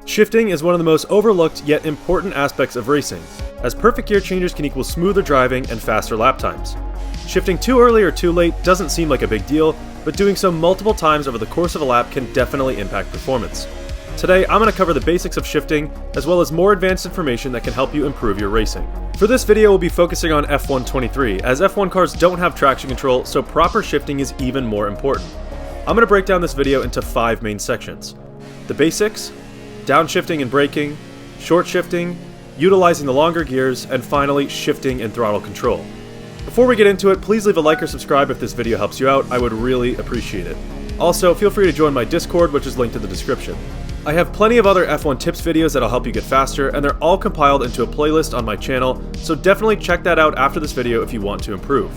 Shifting is one of the most overlooked yet important aspects of racing, as perfect gear changes can equal smoother driving and faster lap times. Shifting too early or too late doesn't seem like a big deal, but doing so multiple times over the course of a lap can definitely impact performance. Today, I'm going to cover the basics of shifting, as well as more advanced information that can help you improve your racing. For this video, we'll be focusing on F1 23, as F1 cars don't have traction control, so proper shifting is even more important. I'm going to break down this video into 5 main sections: the basics, downshifting and braking, short shifting, utilizing the longer gears, and finally, shifting and throttle control. Before we get into it, please leave a like or subscribe if this video helps you out. I would really appreciate it. Also, feel free to join my Discord, which is linked in the description. I have plenty of other F1 tips videos that'll help you get faster, and they're all compiled into a playlist on my channel, so definitely check that out after this video if you want to improve.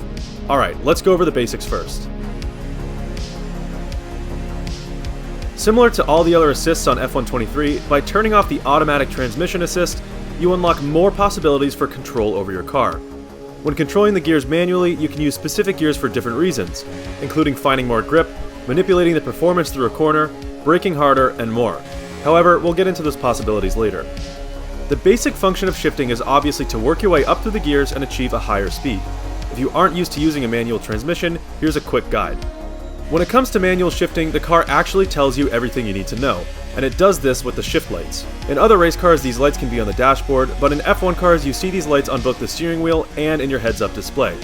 Alright, let's go over the basics first. Similar to all the other assists on F1 23, by turning off the automatic transmission assist, you unlock more possibilities for control over your car. When controlling the gears manually, you can use specific gears for different reasons, including finding more grip, manipulating the performance through a corner, braking harder, and more. However, we'll get into those possibilities later. The basic function of shifting is obviously to work your way up through the gears and achieve a higher speed. If you aren't used to using a manual transmission, here's a quick guide. When it comes to manual shifting, the car actually tells you everything you need to know, and it does this with the shift lights. In other race cars, these lights can be on the dashboard, but in F1 cars, you see these lights on both the steering wheel and in your heads-up display.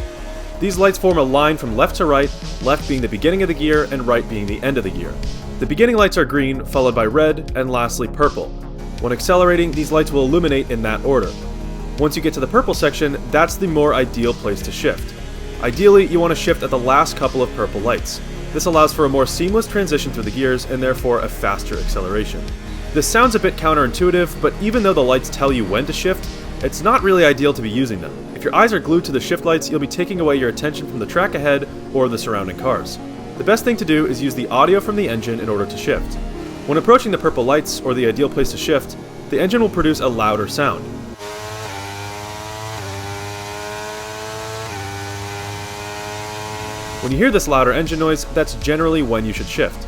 These lights form a line from left to right, left being the beginning of the gear and right being the end of the gear. The beginning lights are green, followed by red, and lastly purple. When accelerating, these lights will illuminate in that order. Once you get to the purple section, that's the more ideal place to shift. Ideally, you want to shift at the last couple of purple lights. This allows for a more seamless transition through the gears and therefore a faster acceleration. This sounds a bit counterintuitive, but even though the lights tell you when to shift, it's not really ideal to be using them. If your eyes are glued to the shift lights, you'll be taking away your attention from the track ahead or the surrounding cars. The best thing to do is use the audio from the engine in order to shift. When approaching the purple lights, or the ideal place to shift, the engine will produce a louder sound. When you hear this louder engine noise, that's generally when you should shift.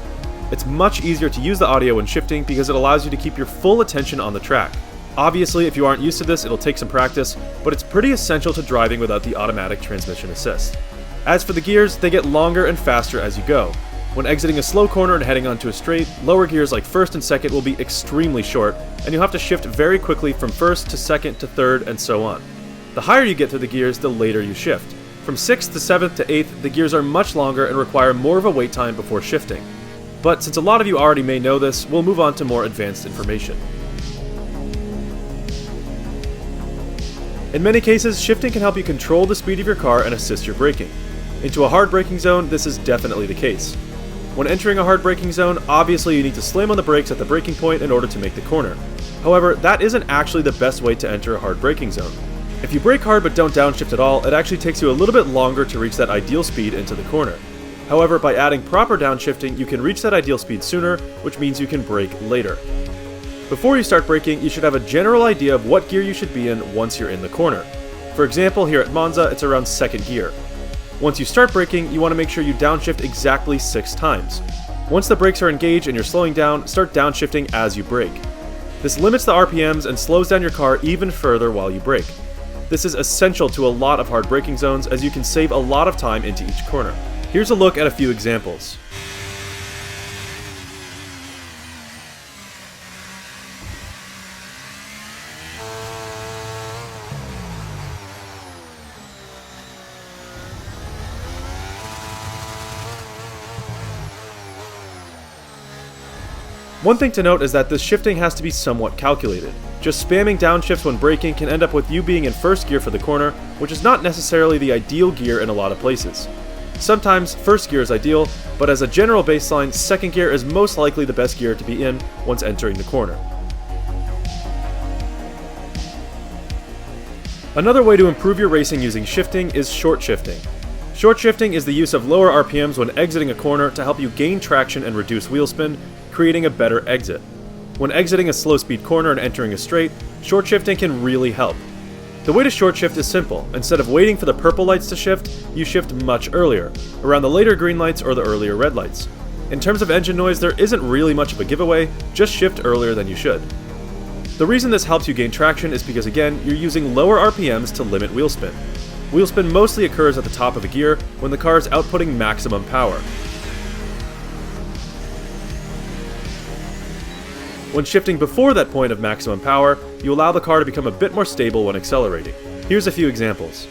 It's much easier to use the audio when shifting because it allows you to keep your full attention on the track. Obviously, if you aren't used to this, it'll take some practice, but it's pretty essential to driving without the automatic transmission assist. As for the gears, they get longer and faster as you go. When exiting a slow corner and heading onto a straight, lower gears like first and second will be extremely short, and you'll have to shift very quickly from first to second to third and so on. The higher you get through the gears, the later you shift. From 6th to 7th to 8th, the gears are much longer and require more of a wait time before shifting. But since a lot of you already may know this, we'll move on to more advanced information. In many cases, shifting can help you control the speed of your car and assist your braking. Into a hard braking zone, this is definitely the case. When entering a hard braking zone, obviously you need to slam on the brakes at the braking point in order to make the corner. However, that isn't actually the best way to enter a hard braking zone. If you brake hard but don't downshift at all, it actually takes you a little bit longer to reach that ideal speed into the corner. However, by adding proper downshifting, you can reach that ideal speed sooner, which means you can brake later. Before you start braking, you should have a general idea of what gear you should be in once you're in the corner. For example, here at Monza, it's around 2nd gear. Once you start braking, you want to make sure you downshift exactly 6 times. Once the brakes are engaged and you're slowing down, start downshifting as you brake. This limits the RPMs and slows down your car even further while you brake. This is essential to a lot of hard braking zones as you can save a lot of time into each corner. Here's a look at a few examples. One thing to note is that this shifting has to be somewhat calculated. Just spamming downshifts when braking can end up with you being in first gear for the corner, which is not necessarily the ideal gear in a lot of places. Sometimes first gear is ideal, but as a general baseline, second gear is most likely the best gear to be in once entering the corner. Another way to improve your racing using shifting is short shifting. Short shifting is the use of lower RPMs when exiting a corner to help you gain traction and reduce wheel spin, creating a better exit. When exiting a slow speed corner and entering a straight, short shifting can really help. The way to short shift is simple. Instead of waiting for the purple lights to shift, you shift much earlier, around the later green lights or the earlier red lights. In terms of engine noise, there isn't really much of a giveaway, just shift earlier than you should. The reason this helps you gain traction is because, again, you're using lower RPMs to limit wheel spin. Wheel spin mostly occurs at the top of a gear when the car is outputting maximum power. When shifting before that point of maximum power, you allow the car to become a bit more stable when accelerating. Here's a few examples.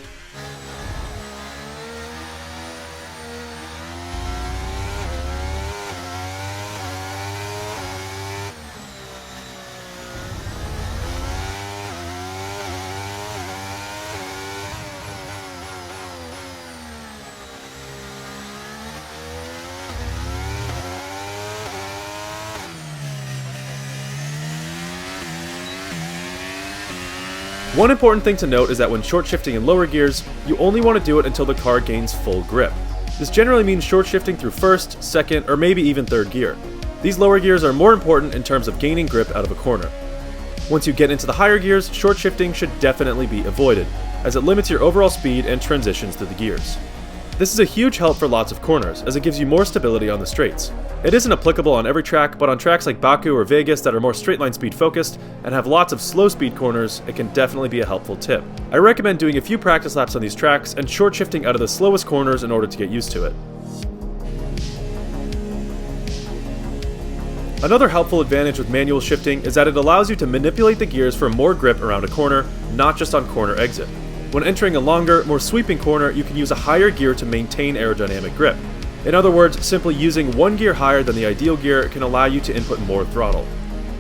One important thing to note is that when short shifting in lower gears, you only want to do it until the car gains full grip. This generally means short shifting through first, second, or maybe even third gear. These lower gears are more important in terms of gaining grip out of a corner. Once you get into the higher gears, short shifting should definitely be avoided, as it limits your overall speed and transitions through the gears. This is a huge help for lots of corners, as it gives you more stability on the straights. It isn't applicable on every track, but on tracks like Baku or Vegas that are more straight line speed focused and have lots of slow speed corners, it can definitely be a helpful tip. I recommend doing a few practice laps on these tracks and short shifting out of the slowest corners in order to get used to it. Another helpful advantage with manual shifting is that it allows you to manipulate the gears for more grip around a corner, not just on corner exit. When entering a longer, more sweeping corner, you can use a higher gear to maintain aerodynamic grip. In other words, simply using one gear higher than the ideal gear can allow you to input more throttle.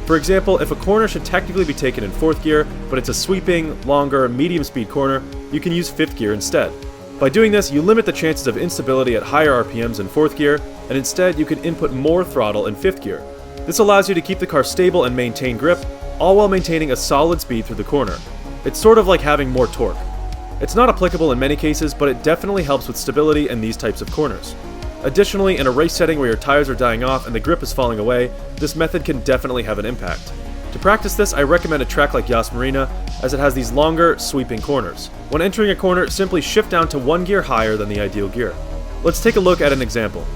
For example, if a corner should technically be taken in 4th gear, but it's a sweeping, longer, medium speed corner, you can use 5th gear instead. By doing this, you limit the chances of instability at higher RPMs in 4th gear, and instead you can input more throttle in 5th gear. This allows you to keep the car stable and maintain grip, all while maintaining a solid speed through the corner. It's sort of like having more torque. It's not applicable in many cases, but it definitely helps with stability in these types of corners. Additionally, in a race setting where your tires are dying off and the grip is falling away, this method can definitely have an impact. To practice this, I recommend a track like Yas Marina, as it has these longer, sweeping corners. When entering a corner, simply shift down to one gear higher than the ideal gear. Let's take a look at an example.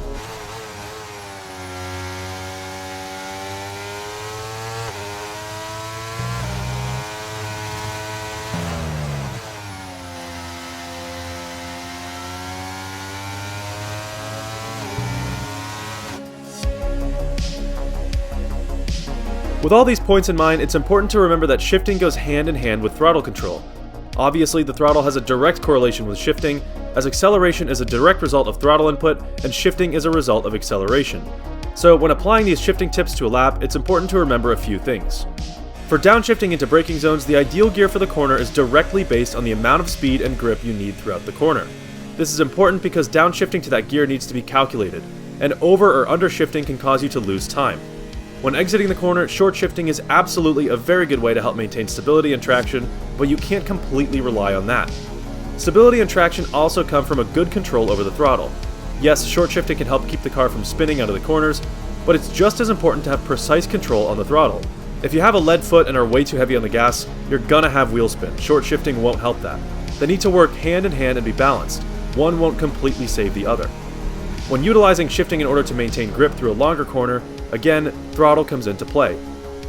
With all these points in mind, it's important to remember that shifting goes hand in hand with throttle control. Obviously, the throttle has a direct correlation with shifting, as acceleration is a direct result of throttle input, and shifting is a result of acceleration. So when applying these shifting tips to a lap, it's important to remember a few things. For downshifting into braking zones, the ideal gear for the corner is directly based on the amount of speed and grip you need throughout the corner. This is important because downshifting to that gear needs to be calculated, and over or under shifting can cause you to lose time. When exiting the corner, short shifting is absolutely a very good way to help maintain stability and traction, but you can't completely rely on that. Stability and traction also come from a good control over the throttle. Yes, short shifting can help keep the car from spinning out of the corners, but it's just as important to have precise control on the throttle. If you have a lead foot and are way too heavy on the gas, you're gonna have wheel spin. Short shifting won't help that. They need to work hand in hand and be balanced. One won't completely save the other. When utilizing shifting in order to maintain grip through a longer corner, again, throttle comes into play.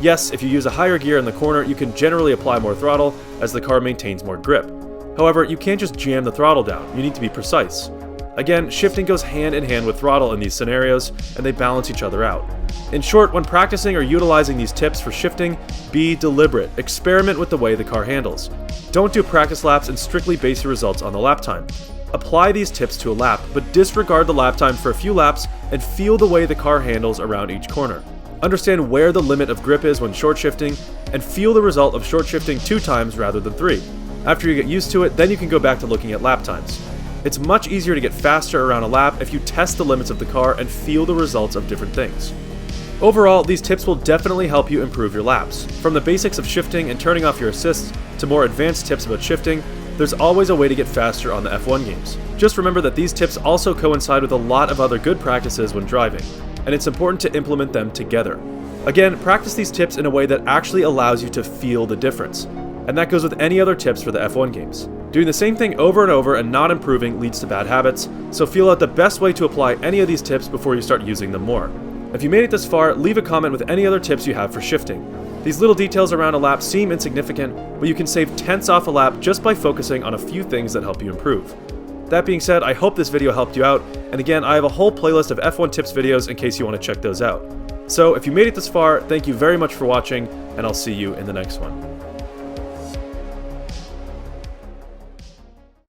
Yes, if you use a higher gear in the corner, you can generally apply more throttle as the car maintains more grip. However, you can't just jam the throttle down, you need to be precise. Again, shifting goes hand in hand with throttle in these scenarios, and they balance each other out. In short, when practicing or utilizing these tips for shifting, be deliberate, experiment with the way the car handles. Don't do practice laps and strictly base your results on the lap time. Apply these tips to a lap, but disregard the lap time for a few laps and feel the way the car handles around each corner. Understand where the limit of grip is when short shifting, and feel the result of short shifting 2 times rather than 3. After you get used to it, then you can go back to looking at lap times. It's much easier to get faster around a lap if you test the limits of the car and feel the results of different things. Overall, these tips will definitely help you improve your laps. From the basics of shifting and turning off your assists to more advanced tips about shifting, there's always a way to get faster on the F1 games. Just remember that these tips also coincide with a lot of other good practices when driving, and it's important to implement them together. Again, practice these tips in a way that actually allows you to feel the difference, and that goes with any other tips for the F1 games. Doing the same thing over and over and not improving leads to bad habits, so feel out the best way to apply any of these tips before you start using them more. If you made it this far, leave a comment with any other tips you have for shifting. These little details around a lap seem insignificant, but you can save tenths off a lap just by focusing on a few things that help you improve. That being said, I hope this video helped you out, and again, I have a whole playlist of F1 tips videos in case you want to check those out. So if you made it this far, thank you very much for watching, and I'll see you in the next one.